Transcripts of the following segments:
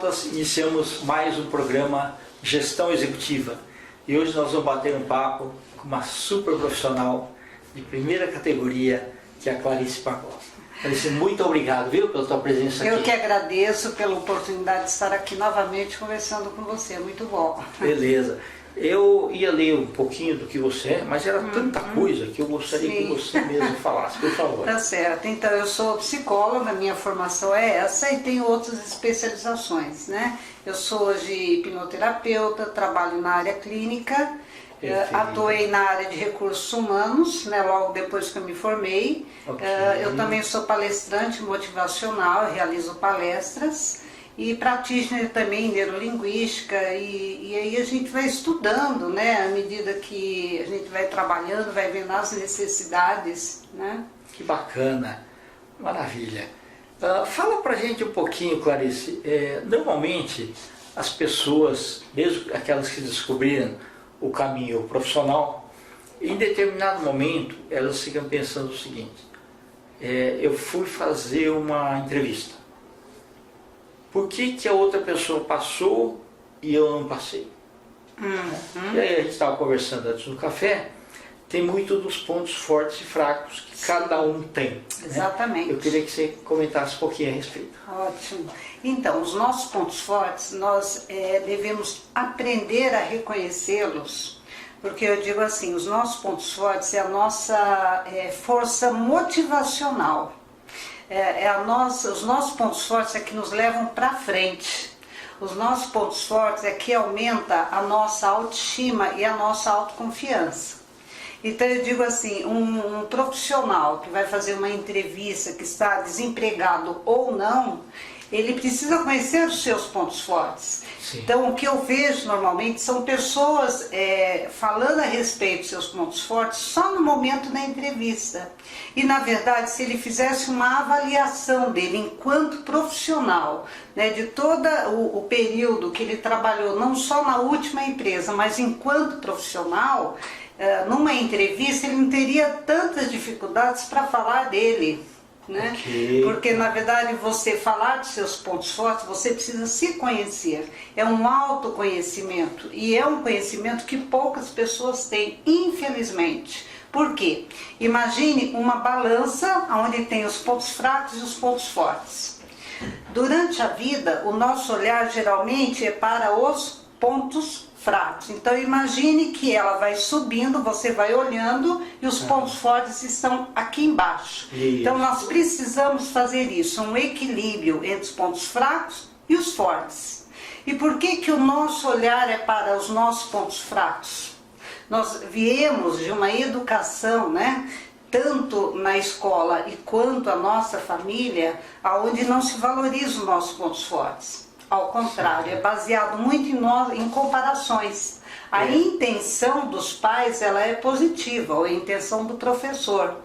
nós iniciamos mais um programa Gestão Executiva e hoje nós vamos bater um papo com uma super profissional de primeira categoria, que é a Clarice Barbosa. Clarice, muito obrigado, viu, pela tua presença aqui. Eu que agradeço pela oportunidade de estar aqui novamente conversando com você, muito bom. Beleza. Eu ia ler um pouquinho do que você é, mas era tanta coisa que eu gostaria que você mesmo falasse, por favor. Tá certo. Então, eu sou psicóloga, minha formação é essa e tenho outras especializações, né? Eu sou hoje hipnoterapeuta, trabalho na área clínica, atuei na área de recursos humanos, né, logo depois que eu me formei. Okay. Eu também sou palestrante motivacional, realizo palestras. E practitioner também em neurolinguística, e aí a gente vai estudando, né, à medida que a gente vai trabalhando, vai vendo as necessidades, né? Que bacana, maravilha. Fala pra gente um pouquinho, Clarice, normalmente as pessoas, mesmo aquelas que descobriram o caminho profissional, em determinado momento elas ficam pensando o seguinte, eu fui fazer uma entrevista. Por que a outra pessoa passou e eu não passei? E aí a gente estava conversando antes no café, tem muito dos pontos fortes e fracos que cada um tem. Exatamente. Né? Eu queria que você comentasse um pouquinho a respeito. Ótimo. Então, os nossos pontos fortes, nós devemos aprender a reconhecê-los, porque eu digo assim, os nossos pontos fortes é a nossa força motivacional. Os nossos pontos fortes é que nos levam para frente. Os nossos pontos fortes é que aumenta a nossa autoestima e a nossa autoconfiança. Então eu digo assim, um profissional que vai fazer uma entrevista, que está desempregado ou não, ele precisa conhecer os seus pontos fortes. Sim. Então o que eu vejo normalmente são pessoas falando a respeito dos seus pontos fortes só no momento da entrevista. E na verdade, se ele fizesse uma avaliação dele enquanto profissional, né, de todo o período que ele trabalhou, não só na última empresa, mas enquanto profissional, numa entrevista ele não teria tantas dificuldades para falar dele. Né? Okay. Porque na verdade você falar de seus pontos fortes, você precisa se conhecer, é um autoconhecimento e é um conhecimento que poucas pessoas têm, infelizmente. Por quê? Imagine uma balança onde tem os pontos fracos e os pontos fortes. Durante a vida, o nosso olhar geralmente é para os pontos fracos. Então imagine que ela vai subindo, você vai olhando e os pontos fortes estão aqui embaixo. Isso. Então nós precisamos fazer isso, um equilíbrio entre os pontos fracos e os fortes. E por que o nosso olhar é para os nossos pontos fracos? Nós viemos de uma educação, né, tanto na escola e quanto a nossa família, onde não se valoriza os nossos pontos fortes. Ao contrário, é baseado muito em comparações. A intenção dos pais ela é positiva, ou a intenção do professor.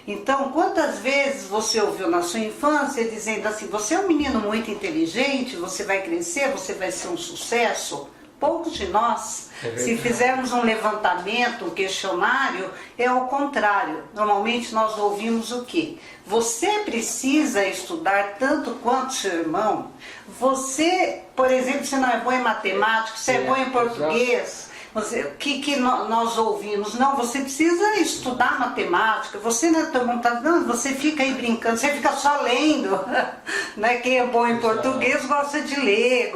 Então, quantas vezes você ouviu na sua infância dizendo assim, você é um menino muito inteligente, você vai crescer, você vai ser um sucesso? Poucos de nós, se fizermos um levantamento, um questionário, é ao contrário. Normalmente nós ouvimos o quê? Você precisa estudar tanto quanto seu irmão. Você, por exemplo, você não é bom em matemática, você é bom em português. O que nós ouvimos? Não, você precisa estudar matemática, você não é tão vontade, não, você fica aí brincando, você fica só lendo, né? Quem é bom em português gosta de ler,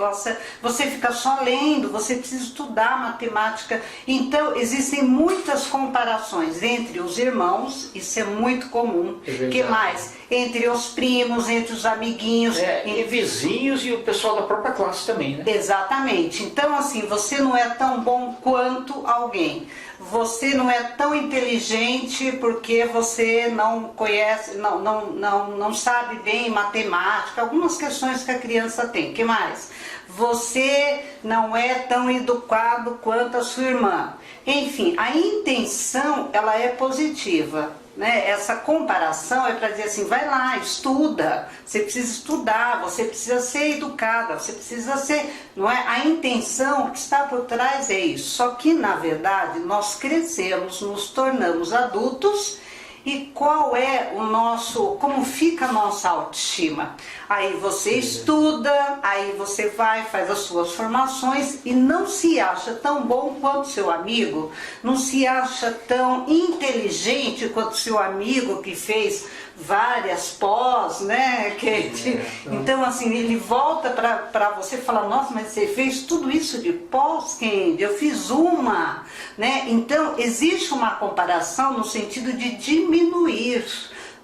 você fica só lendo, você precisa estudar matemática. Então, existem muitas comparações entre os irmãos, isso é muito comum. Que mais? Entre os primos, entre os amiguinhos. E vizinhos e o pessoal da própria classe também, né? Exatamente. Então, assim, você não é tão bom quanto alguém. Você não é tão inteligente porque você não conhece, não sabe bem matemática, algumas questões que a criança tem. O que mais? Você não é tão educado quanto a sua irmã. Enfim, a intenção ela é positiva. Né? Essa comparação é para dizer assim, vai lá, estuda, você precisa estudar, você precisa ser educada, você precisa ser, não é? A intenção que está por trás é isso, só que na verdade nós crescemos, nos tornamos adultos E qual é o nosso, como fica a nossa autoestima? Aí você estuda, aí você vai, faz as suas formações e não se acha tão bom quanto seu amigo, não se acha tão inteligente quanto seu amigo que fez várias pós, né, Kate? Então, assim, ele volta para você e fala, nossa, mas você fez tudo isso de pós, Candy? Eu fiz uma, né? Então, existe uma comparação no sentido de diminuir,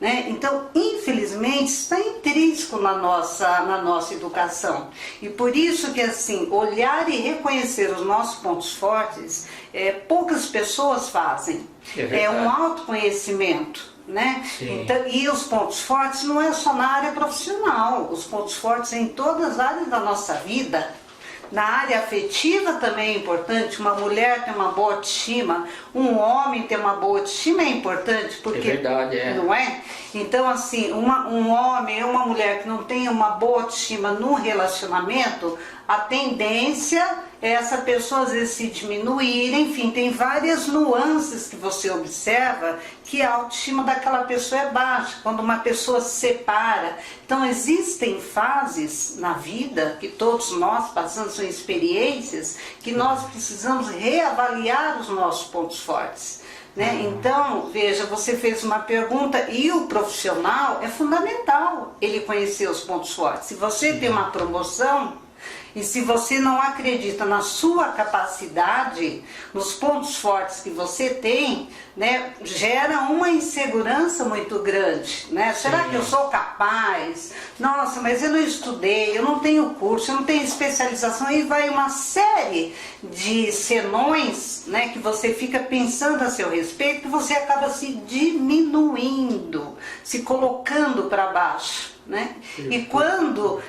né? Então, infelizmente, está intrínseco na nossa educação. E por isso que, assim, olhar e reconhecer os nossos pontos fortes, poucas pessoas fazem. É um autoconhecimento. Né? Então, e os pontos fortes não é só na área profissional, os pontos fortes em todas as áreas da nossa vida. Na área afetiva também é importante, uma mulher ter uma boa autoestima, um homem ter uma boa autoestima é importante, porque é verdade, não é? Então, assim, um homem ou uma mulher que não tem uma boa autoestima no relacionamento, a tendência é essa pessoa às vezes se diminuir, enfim, tem várias nuances que você observa que a autoestima daquela pessoa é baixa, quando uma pessoa se separa. Então existem fases na vida, que todos nós passamos, são experiências, que nós precisamos reavaliar os nossos pontos fortes. Né? Então, veja, você fez uma pergunta e o profissional é fundamental ele conhecer os pontos fortes. Se você tem uma promoção e se você não acredita na sua capacidade, nos pontos fortes que você tem, né, gera uma insegurança muito grande, né? Será que eu sou capaz? Nossa, mas eu não estudei, eu não tenho curso, eu não tenho especialização. Aí vai uma série de senões, né, que você fica pensando a seu respeito, que você acaba se diminuindo, se colocando para baixo. Né? E quando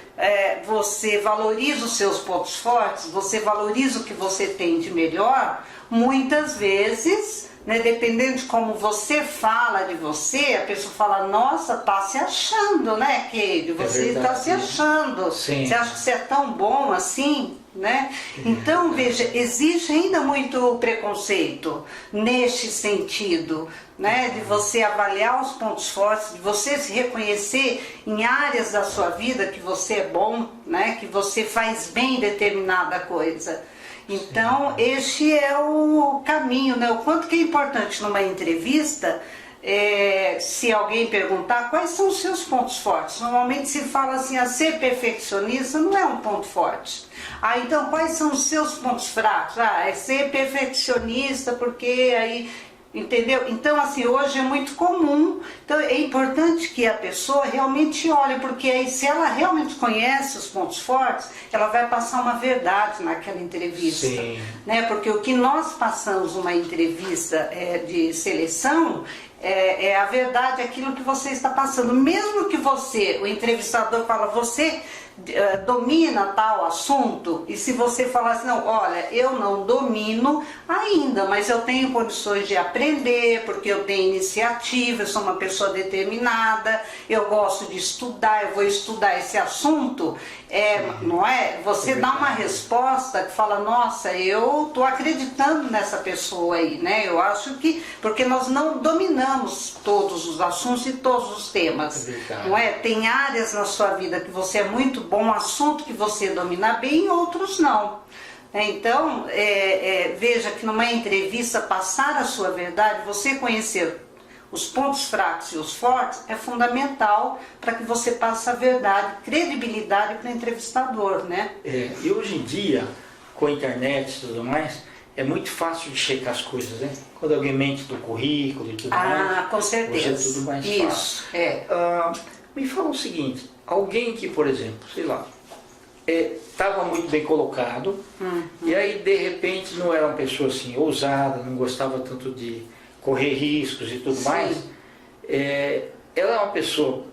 você valoriza os seus pontos fortes, você valoriza o que você tem de melhor, muitas vezes, né, dependendo de como você fala de você, a pessoa fala, nossa, tá se achando, né, Keide? Você está se achando. Sim. Você acha que você é tão bom assim? Né? Então, veja, existe ainda muito preconceito neste sentido, né? De você avaliar os pontos fortes, de você se reconhecer em áreas da sua vida que você é bom, né? Que você faz bem determinada coisa. Então, este é o caminho, né? O quanto que é importante numa entrevista, se alguém perguntar quais são os seus pontos fortes. Normalmente se fala assim, ser perfeccionista não é um ponto forte. Então quais são os seus pontos fracos? É ser perfeccionista porque aí... Entendeu? Então, assim, hoje é muito comum. Então, é importante que a pessoa realmente olhe, porque aí, se ela realmente conhece os pontos fortes, ela vai passar uma verdade naquela entrevista. Sim. Né? Porque o que nós passamos numa entrevista de seleção é a verdade, aquilo que você está passando. Mesmo que você, o entrevistador fala, você domina tal assunto, e se você falar assim, não, olha, eu não domino ainda, mas eu tenho condições de aprender, porque eu tenho iniciativa, eu sou uma pessoa determinada, eu gosto de estudar, eu vou estudar esse assunto, não é? Você dá uma resposta que fala, nossa, eu estou acreditando nessa pessoa aí, né? Eu acho que, porque nós não dominamos todos os assuntos e todos os temas, não é? Tem áreas na sua vida que você é muito bom, um assunto que você domina bem, outros não. Então, veja que numa entrevista, passar a sua verdade, você conhecer os pontos fracos e os fortes, é fundamental para que você passe a verdade, credibilidade para o entrevistador, né? E hoje em dia, com a internet e tudo mais, é muito fácil de checar as coisas, né? Quando alguém mente do currículo e tudo mais. Com certeza. Hoje é tudo mais fácil. Me fala o seguinte, alguém que, por exemplo, sei lá, estava muito bem colocado, e aí de repente não era uma pessoa assim ousada, não gostava tanto de correr riscos e tudo mais, ela é uma pessoa,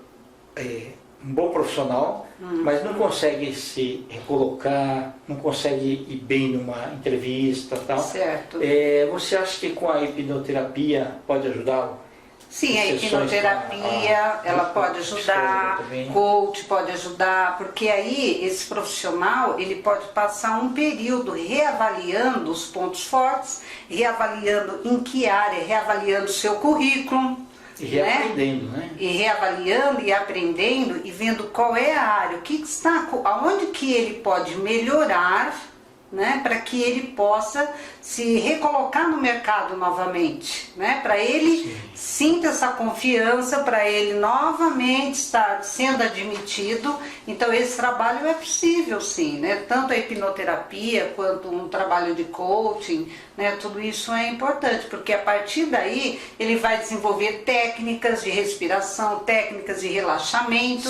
um bom profissional, mas não consegue se recolocar, não consegue ir bem numa entrevista e tal. Certo. Você acha que com a hipnoterapia pode ajudá-lo? Sim, a hipnoterapia, ela pode ajudar, coach pode ajudar, porque aí esse profissional, ele pode passar um período reavaliando os pontos fortes, reavaliando em que área, reavaliando o seu currículo, E reaprendendo, né? E reavaliando e aprendendo e vendo qual é a área, o que está, aonde que ele pode melhorar, né, para que ele possa se recolocar no mercado novamente, né, para ele sinta essa confiança, para ele novamente estar sendo admitido. Então esse trabalho é possível sim, né, tanto a hipnoterapia quanto um trabalho de coaching, né, tudo isso é importante, porque a partir daí ele vai desenvolver técnicas de respiração, técnicas de relaxamento,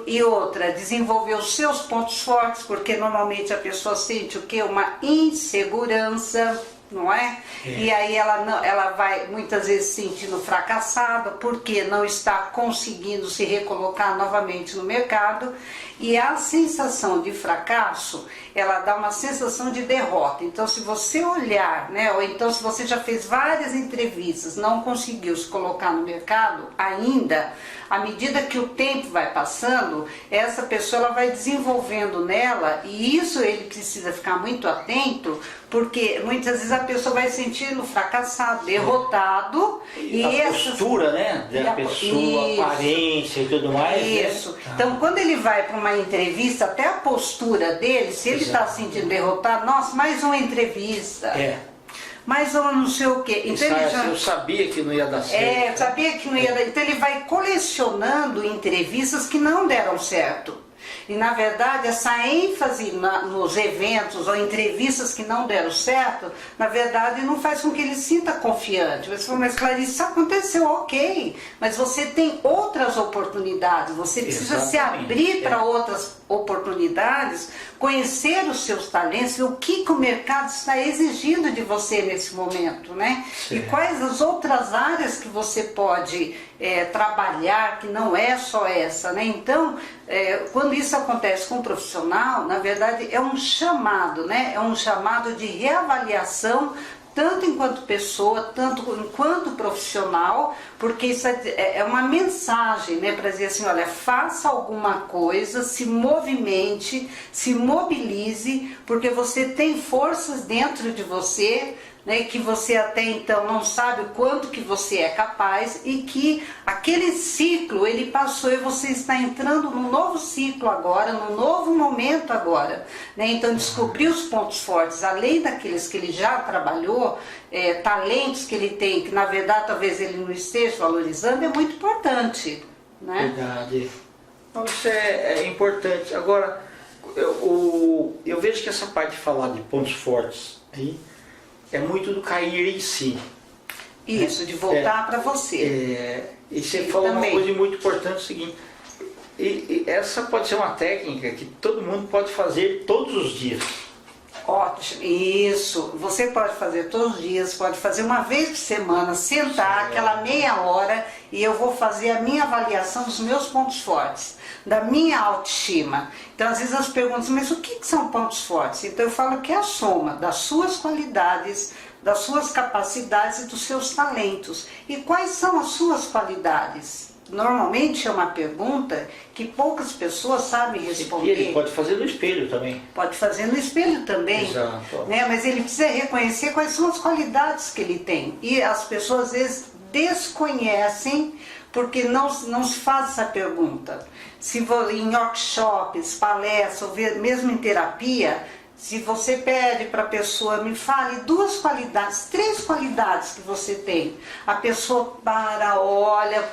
e outra, desenvolver os seus pontos fortes, porque normalmente a pessoa sente o que? Uma insegurança, não é? E aí ela vai muitas vezes se sentindo fracassada porque não está conseguindo se recolocar novamente no mercado, e a sensação de fracasso, ela dá uma sensação de derrota. Então se você olhar, né, ou então se você já fez várias entrevistas, não conseguiu se colocar no mercado ainda, à medida que o tempo vai passando, essa pessoa ela vai desenvolvendo nela, e isso ele precisa ficar muito atento, porque muitas vezes a pessoa vai se sentindo fracassado, derrotado. E a postura, né, da pessoa, a aparência e tudo mais. Isso. Né? Então quando ele vai para uma entrevista, até a postura dele, se ele está se sentindo derrotado, nossa, mais uma entrevista. Mais uma não sei o quê. Então, eu sabia que não ia dar certo. Eu sabia que não ia dar. Então ele vai colecionando entrevistas que não deram certo. E na verdade essa ênfase nos eventos ou entrevistas que não deram certo, na verdade não faz com que ele sinta confiante. Você fala, mas Clarice, isso aconteceu, ok, mas você tem outras oportunidades, você precisa se abrir para outras oportunidades, conhecer os seus talentos e o que o mercado está exigindo de você nesse momento, né? E quais as outras áreas que você pode trabalhar, que não é só essa, né? Então, quando isso acontece com um profissional, na verdade é um chamado, né? É um chamado de reavaliação, tanto enquanto pessoa, tanto enquanto profissional, porque isso é uma mensagem, né, para dizer assim, olha, faça alguma coisa, se movimente, se mobilize, porque você tem forças dentro de você, né, que você até então não sabe o quanto que você é capaz, e que aquele ciclo ele passou e você está entrando num novo ciclo agora, num novo momento agora, né? Então descobrir os pontos fortes, além daqueles que ele já trabalhou, talentos que ele tem, que na verdade talvez ele não esteja valorizando, é muito importante, né? Verdade. Então isso é importante. Agora, eu vejo que essa parte de falar de pontos fortes aí é muito do cair em si. Isso, de voltar para você. E você falou uma coisa muito importante, o seguinte, e essa pode ser uma técnica que todo mundo pode fazer todos os dias. Ótimo, isso, você pode fazer todos os dias, pode fazer uma vez por semana, sentar aquela meia hora e eu vou fazer a minha avaliação dos meus pontos fortes, da minha autoestima. Então às vezes as perguntas, mas o que são pontos fortes? Então eu falo que é a soma das suas qualidades, das suas capacidades e dos seus talentos. E quais são as suas qualidades? Normalmente é uma pergunta que poucas pessoas sabem responder. E ele pode fazer no espelho também. Pode fazer no espelho também. Exato. Né? Mas ele precisa reconhecer quais são as qualidades que ele tem. E as pessoas às vezes desconhecem porque não se faz essa pergunta. Se em workshops, palestras, ou mesmo em terapia, se você pede para a pessoa, me fale 2 qualidades, 3 qualidades que você tem. A pessoa olha,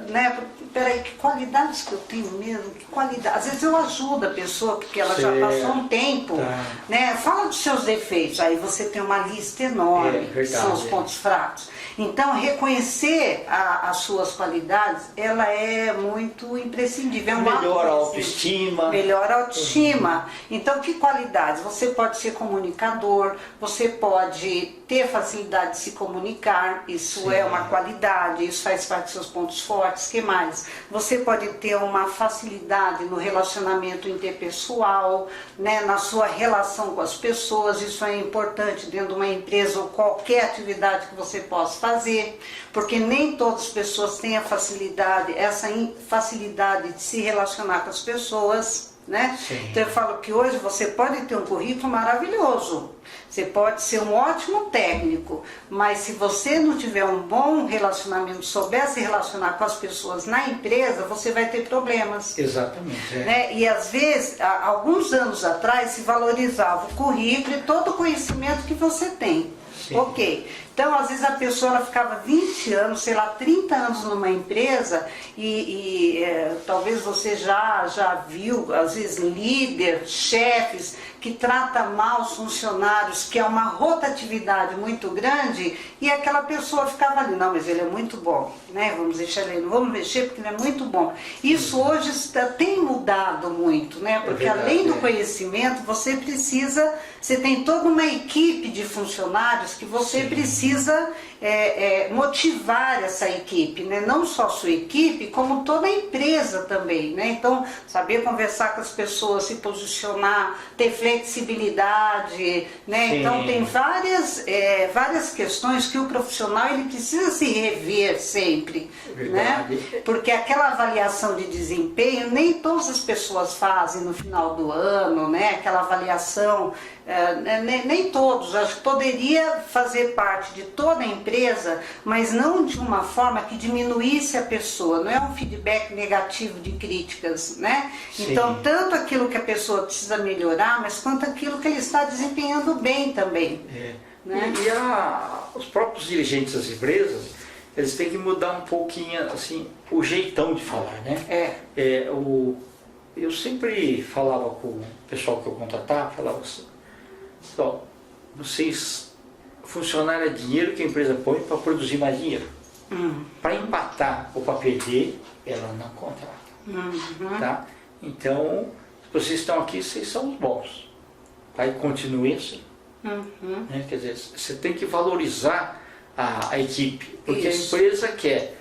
né? Peraí, que qualidades que eu tenho mesmo? Que qualidade? Às vezes eu ajudo a pessoa, porque ela já passou um tempo, né? Fala dos seus defeitos, aí você tem uma lista enorme, que são os pontos fracos. Então, reconhecer as suas qualidades, ela é muito imprescindível. Melhora a autoestima. Melhora a autoestima. Então, que qualidades? Você pode ser comunicador, você pode ter facilidade de se comunicar, isso é uma qualidade, isso faz parte dos seus pontos fortes. O que mais? Você pode ter uma facilidade no relacionamento interpessoal, né, na sua relação com as pessoas, isso é importante dentro de uma empresa ou qualquer atividade que você possa fazer, porque nem todas as pessoas têm a facilidade, essa facilidade de se relacionar com as pessoas. né? Sim. Então eu falo que hoje você pode ter um currículo maravilhoso, você pode ser um ótimo técnico, mas se você não tiver um bom relacionamento, souber se relacionar com as pessoas na empresa, você vai ter problemas. Exatamente. Né? E às vezes, há alguns anos atrás, se valorizava o currículo e todo o conhecimento que você tem. Sim. Ok. Então, às vezes a pessoa ela ficava 20 anos, sei lá, 30 anos numa empresa talvez você já viu, às vezes, líder, chefes que trata mal os funcionários, que é uma rotatividade muito grande, e aquela pessoa ficava ali, não, mas ele é muito bom, né? Vamos deixar ele, não vamos mexer porque ele é muito bom. Isso hoje tem mudado muito, né? Porque verdade, além do conhecimento, você tem toda uma equipe de funcionários que você Sim. precisa motivar essa equipe, né? Não só a sua equipe, como toda a empresa também, né? Então, saber conversar com as pessoas, se posicionar, ter flexibilidade, né? Sim. Então, tem várias questões que o profissional ele precisa se rever sempre, Verdade. né? Porque aquela avaliação de desempenho, nem todas as pessoas fazem no final do ano, né? Aquela avaliação, nem todos, acho que poderia fazer parte de toda a empresa, mas não de uma forma que diminuísse a pessoa, não é um feedback negativo de críticas, né? Sim. Então, tanto aquilo que a pessoa precisa melhorar, mas quanto aquilo que ele está desempenhando bem também. Né? E os próprios dirigentes das empresas, eles têm que mudar um pouquinho assim, o jeitão de falar, né? Eu sempre falava com o pessoal que eu contratava, falava assim, funcionário é dinheiro que a empresa põe para produzir mais dinheiro. Para empatar ou para perder, ela não contrata. Tá? Então, se vocês estão aqui, vocês são os bons. Aí continue assim. Né? Quer dizer, você tem que valorizar a equipe, porque Isso. a empresa quer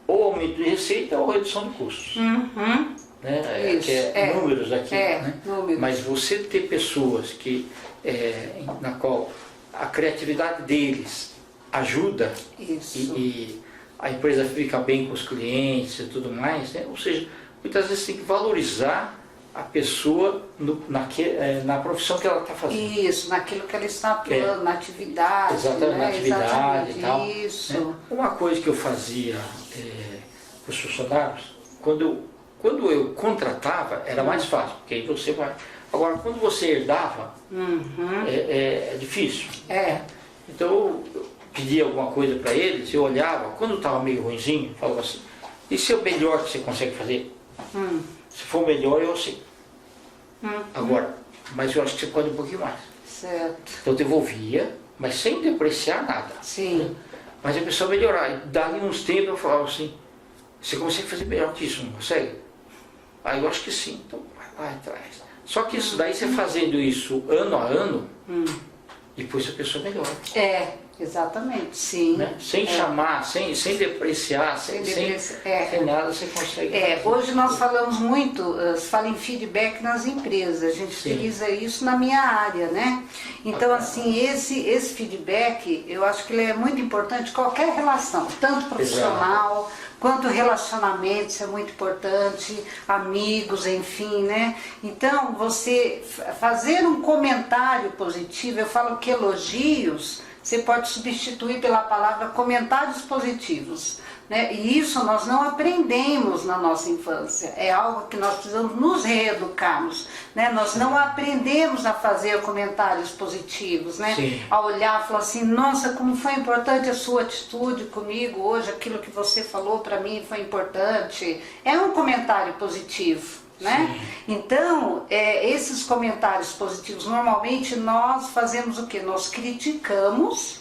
ou aumento de receita ou redução de custos. Né? Isso. Quer números aqui. Né? Números. Mas você ter pessoas na qual a criatividade deles ajuda Isso. e a empresa fica bem com os clientes e tudo mais, né? Ou seja, muitas vezes tem que valorizar a pessoa na profissão que ela está fazendo. Isso, naquilo que ela está atuando, na atividade. Exatamente, né? na atividade Exatamente, e tal. isso. Né? Uma coisa que eu fazia com os funcionários, quando eu contratava, era mais fácil, porque aí você vai. Agora, quando você herdava, é difícil. Então, eu pedia alguma coisa para eles, eu olhava, quando estava meio ruinzinho, eu falava assim, e se é o melhor que você consegue fazer? Se for melhor, eu sei. Agora, mas eu acho que você pode um pouquinho mais. Certo. Então, eu devolvia, mas sem depreciar nada. Sim. Mas a pessoa melhorar. E dali uns tempos eu falava assim, você consegue fazer melhor que isso, não consegue? Aí eu acho que sim, então vai lá atrás. Só que isso daí, você fazendo isso ano a ano, depois a pessoa melhora. Exatamente, sim. Né? Sem chamar, sem depreciar, sem nada, você consegue. Hoje nós falamos muito, se fala em feedback nas empresas, a gente utiliza isso na minha área, né? Então, assim, esse feedback, eu acho que ele é muito importante em qualquer relação, tanto profissional, quanto relacionamento, isso é muito importante, amigos, enfim, né? Então, você fazer um comentário positivo, eu falo que elogios, você pode substituir pela palavra comentários positivos, né? E isso nós não aprendemos na nossa infância, é algo que nós precisamos nos reeducarmos, né? Nós não aprendemos a fazer comentários positivos, né? A olhar e falar assim, nossa, como foi importante a sua atitude comigo hoje, aquilo que você falou para mim foi importante. É um comentário positivo. Né? Então, esses comentários positivos, normalmente nós fazemos o quê? Nós criticamos,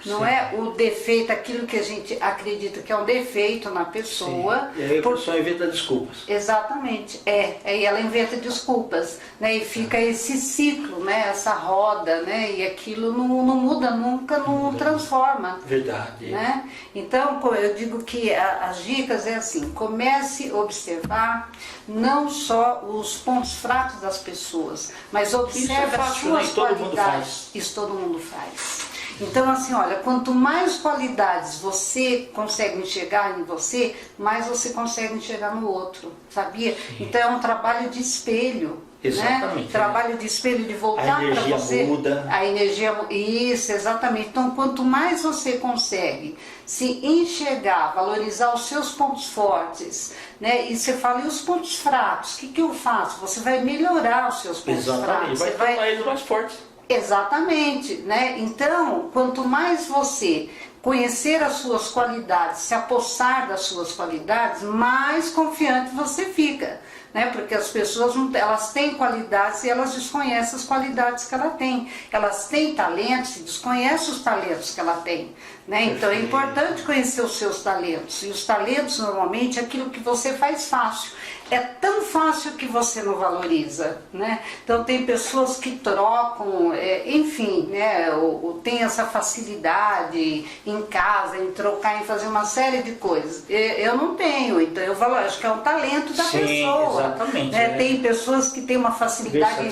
não é o defeito, aquilo que a gente acredita que é um defeito na pessoa. E aí a pessoa inventa desculpas. Exatamente, e ela inventa desculpas, né? E fica esse ciclo, né? Essa roda, né? E aquilo não muda nunca, não transforma. Verdade. Né? Então, eu digo que as dicas é assim, comece a observar não só os pontos fracos das pessoas, mas observe as suas qualidades. Isso todo mundo faz. Então, assim, olha, quanto mais qualidades você consegue enxergar em você, mais você consegue enxergar no outro, sabia? Sim. Então é um trabalho de espelho. Exatamente. Né? Trabalho de espelho, de voltar para você. Muda. A energia isso, exatamente. Então, quanto mais você consegue se enxergar, valorizar os seus pontos fortes, né? E você fala, e os pontos fracos? O que eu faço? Você vai melhorar os seus pontos fracos. Vai tornar eles mais fortes. Exatamente, né? Então, quanto mais você conhecer as suas qualidades, se apossar das suas qualidades, mais confiante você fica, né? Porque as pessoas elas têm qualidades e elas desconhecem as qualidades que ela tem. Elas têm talentos e desconhecem os talentos que ela tem, né? Então é importante conhecer os seus talentos. E os talentos normalmente é aquilo que você faz fácil. É tão fácil que você não valoriza, né? Então tem pessoas que trocam, enfim, né? Ou tem essa facilidade em casa, em trocar, em fazer uma série de coisas. Eu não tenho, então eu acho que é um talento da pessoa. Exatamente. Né? Tem pessoas que têm uma facilidade,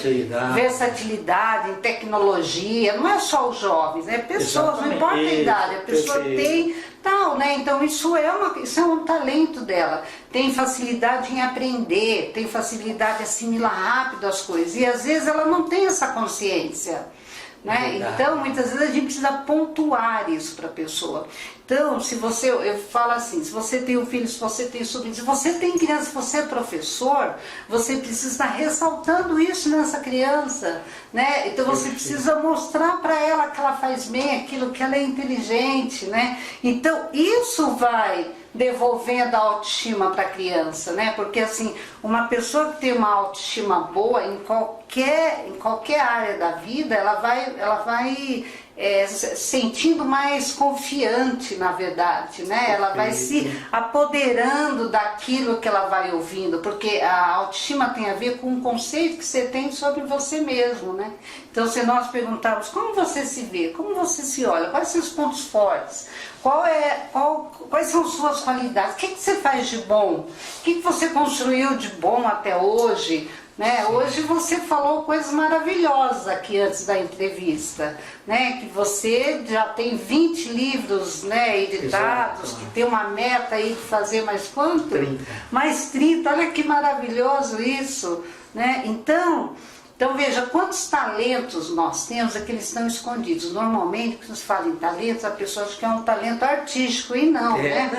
versatilidade em tecnologia, não é só os jovens, né? Pessoas, não importa a idade, a pessoa tem tal, né? Então isso é um talento dela. Tem facilidade em aprender, tem facilidade em assimilar rápido as coisas. E às vezes ela não tem essa consciência. Né? Então, muitas vezes a gente precisa pontuar isso para a pessoa. Então, eu falo assim, se você tem um filho, se você tem sobrinho, se você tem criança, se você é professor, você precisa estar ressaltando isso nessa criança, né? Então você precisa mostrar para ela que ela faz bem aquilo, que ela é inteligente, né? Então isso vai devolvendo a autoestima para a criança, né? Porque assim, uma pessoa que tem uma autoestima boa em qualquer área da vida, ela vai sentindo mais confiante, na verdade, né? Ela vai se apoderando daquilo que ela vai ouvindo, porque a autoestima tem a ver com o conceito que você tem sobre você mesmo, né? Então, se nós perguntarmos como você se vê, como você se olha, quais são os pontos fortes, quais são suas qualidades, o que você faz de bom, o que você construiu de bom até hoje, né? Hoje você falou coisas maravilhosas aqui antes da entrevista, né? Que você já tem 20 livros, né, editados, que tem uma meta aí de fazer mais quanto? 30. Mais 30, olha que maravilhoso isso, né? Então veja, quantos talentos nós temos, que eles estão escondidos. Normalmente, quando se fala em talentos, a pessoa acha que é um talento artístico, e não, né?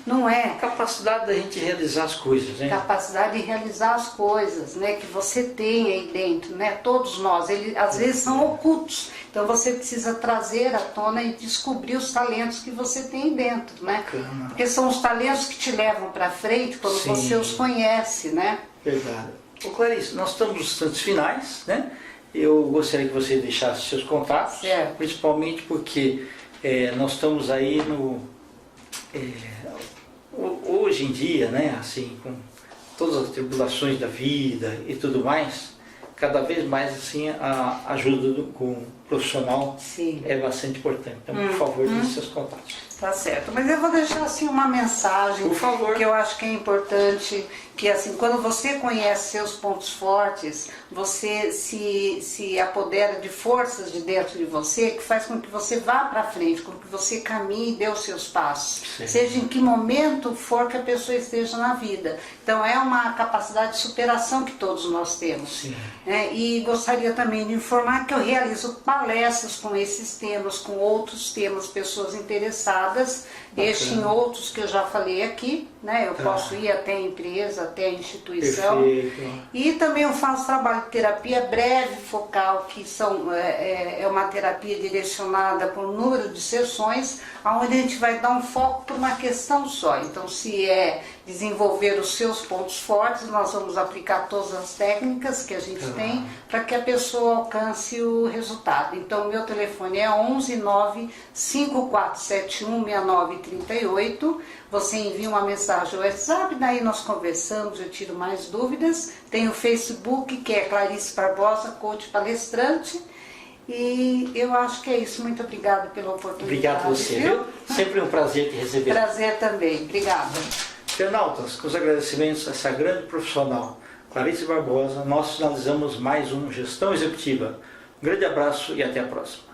Não é. Capacidade da gente realizar as coisas, né? Capacidade de realizar as coisas, né? Que você tem aí dentro, né? Todos nós, eles às vezes são ocultos. Então você precisa trazer à tona e descobrir os talentos que você tem dentro, né? Bacana. Porque são os talentos que te levam para frente quando você os conhece, né? Verdade. Ô Clarice, nós estamos nos instantes finais, né? Eu gostaria que você deixasse seus contatos, principalmente porque nós estamos aí hoje em dia, né? Assim, com todas as tribulações da vida e tudo mais, cada vez mais assim a ajuda com o profissional é bastante importante. Então, por favor, deixe seus contatos. Tá certo, mas eu vou deixar assim uma mensagem, por favor, que eu acho que é importante, que assim, quando você conhece seus pontos fortes, você se apodera de forças de dentro de você, que faz com que você vá para frente, com que você caminhe e dê os seus passos, seja em que momento for que a pessoa esteja na vida. Então é uma capacidade de superação que todos nós temos. Né? E gostaria também de informar que eu realizo palestras com esses temas, com outros temas, pessoas interessadas. Este em outros que eu já falei aqui, né? Eu posso ir até a empresa, até a instituição. Perfeito. E também eu faço trabalho de terapia breve focal, que é uma terapia direcionada por um número de sessões, onde a gente vai dar um foco para uma questão só. Então, se é desenvolver os seus pontos fortes, nós vamos aplicar todas as técnicas que a gente tem para que a pessoa alcance o resultado. Então, meu telefone é 11 9 5471 6938. Você envia uma mensagem ao WhatsApp, daí nós conversamos, eu tiro mais dúvidas. Tem o Facebook, que é Clarice Barbosa, coach palestrante. E eu acho que é isso. Muito obrigada pela oportunidade. Obrigado a você, viu? Sempre um prazer te receber. Prazer também. Obrigada. Internautas, com os agradecimentos a essa grande profissional, Clarice Barbosa, nós finalizamos mais um Gestão Executiva. Um grande abraço e até a próxima.